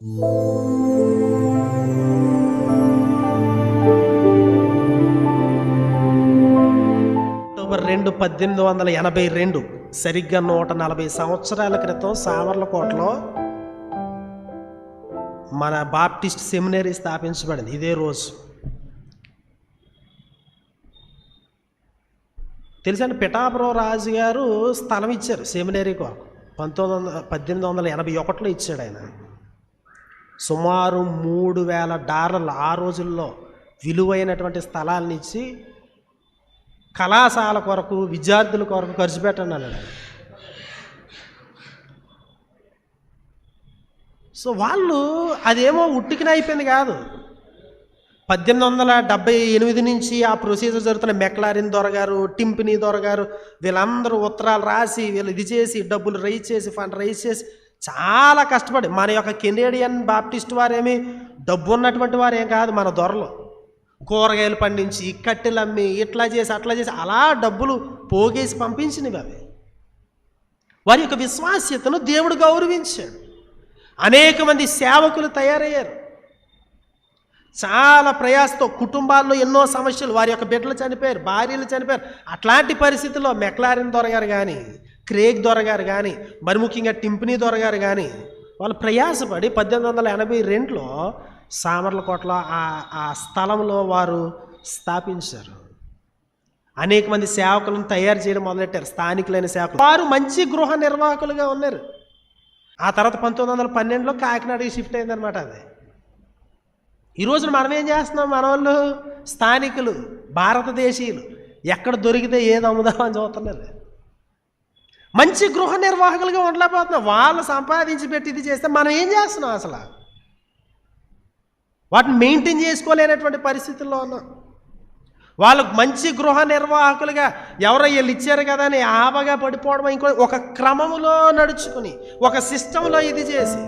October 2, 1882 సరిగ్గా 140 సంవత్సరాల క్రితం సామర్లకోటలో మన బాప్టిస్ట్ సెమినరీ స్థాపించబడింది. ఇదే రోజు తెలుసండి, పిఠాపురం రాజు గారు స్థలం ఇచ్చారు సెమినరీ కొరకు. 1881లో ఇచ్చాడు ఆయన. సుమారు $3,000 ఆ రోజుల్లో విలువైనటువంటి స్థలాలను ఇచ్చి కళాశాల కొరకు, విద్యార్థుల కొరకు ఖర్చు పెట్టండి అన్నాడు. సో వాళ్ళు అదేమో ఉట్టికిన అయిపోయింది కాదు. 1878 నుంచి ఆ ప్రొసీజర్ జరుగుతున్న మెక్లారిన్ దొరగారు, టింపినీ దొరగారు, వీళ్ళందరూ ఉత్తరాలు రాసి వీళ్ళు ఇది చేసి డబ్బులు రైజ్ చేసి ఫండ్ రైజ్ చేసి చాలా కష్టపడి, మన యొక్క కెనేడియన్ బాప్టిస్ట్ వారేమి డబ్బు ఉన్నటువంటి వారు ఏం కాదు. మన దొరలు కూరగాయలు పండించి కట్టెలు అమ్మి ఇట్లా చేసి అట్లా చేసి అలా డబ్బులు పోగేసి పంపించినవి అవి. వారి యొక్క విశ్వాస్యతను దేవుడు గౌరవించాడు. అనేక మంది సేవకులు తయారయ్యారు. చాలా ప్రయాసతో కుటుంబాల్లో ఎన్నో సమస్యలు, వారి యొక్క బిడ్డలు చనిపోయారు, భార్యలు చనిపోయారు. అట్లాంటి పరిస్థితుల్లో మెక్లారిన్ దొరగారు కానీ, క్రేగ్ దొరగారు కానీ, మరి ముఖ్యంగా టింపినీ దొరగారు కానీ వాళ్ళు ప్రయాసపడి 1882లో సామర్లకోటలో ఆ స్థలంలో వారు స్థాపించారు. అనేక మంది సేవకులను తయారు చేయడం మొదలెట్టారు, స్థానికులైన సేవకులు. వారు మంచి గృహ నిర్వాహకులుగా ఉన్నారు. ఆ తర్వాత 1912లో కాకినాడకి షిఫ్ట్ అయిందనమాట అది. ఈరోజు మనం ఏం చేస్తున్నాం? మన వాళ్ళు స్థానికులు, భారతదేశీయులు ఎక్కడ దొరికితే ఏది అమ్ముదామని చూస్తున్నారు. మంచి గృహ నిర్వాహకులుగా ఉండలేకపోతున్నాం. వాళ్ళు సంపాదించి పెట్టి ఇది చేస్తే మనం ఏం చేస్తున్నాం? అసలు వాటిని మెయింటైన్ చేసుకోలేనటువంటి పరిస్థితుల్లో ఉన్నాం. వాళ్ళకు మంచి గృహ నిర్వాహకులుగా ఎవరో వీళ్ళు ఇచ్చారు కదా అని ఆబగా పడిపోవడం, ఇంకో ఒక క్రమంలో నడుచుకుని ఒక సిస్టంలో ఇది చేసి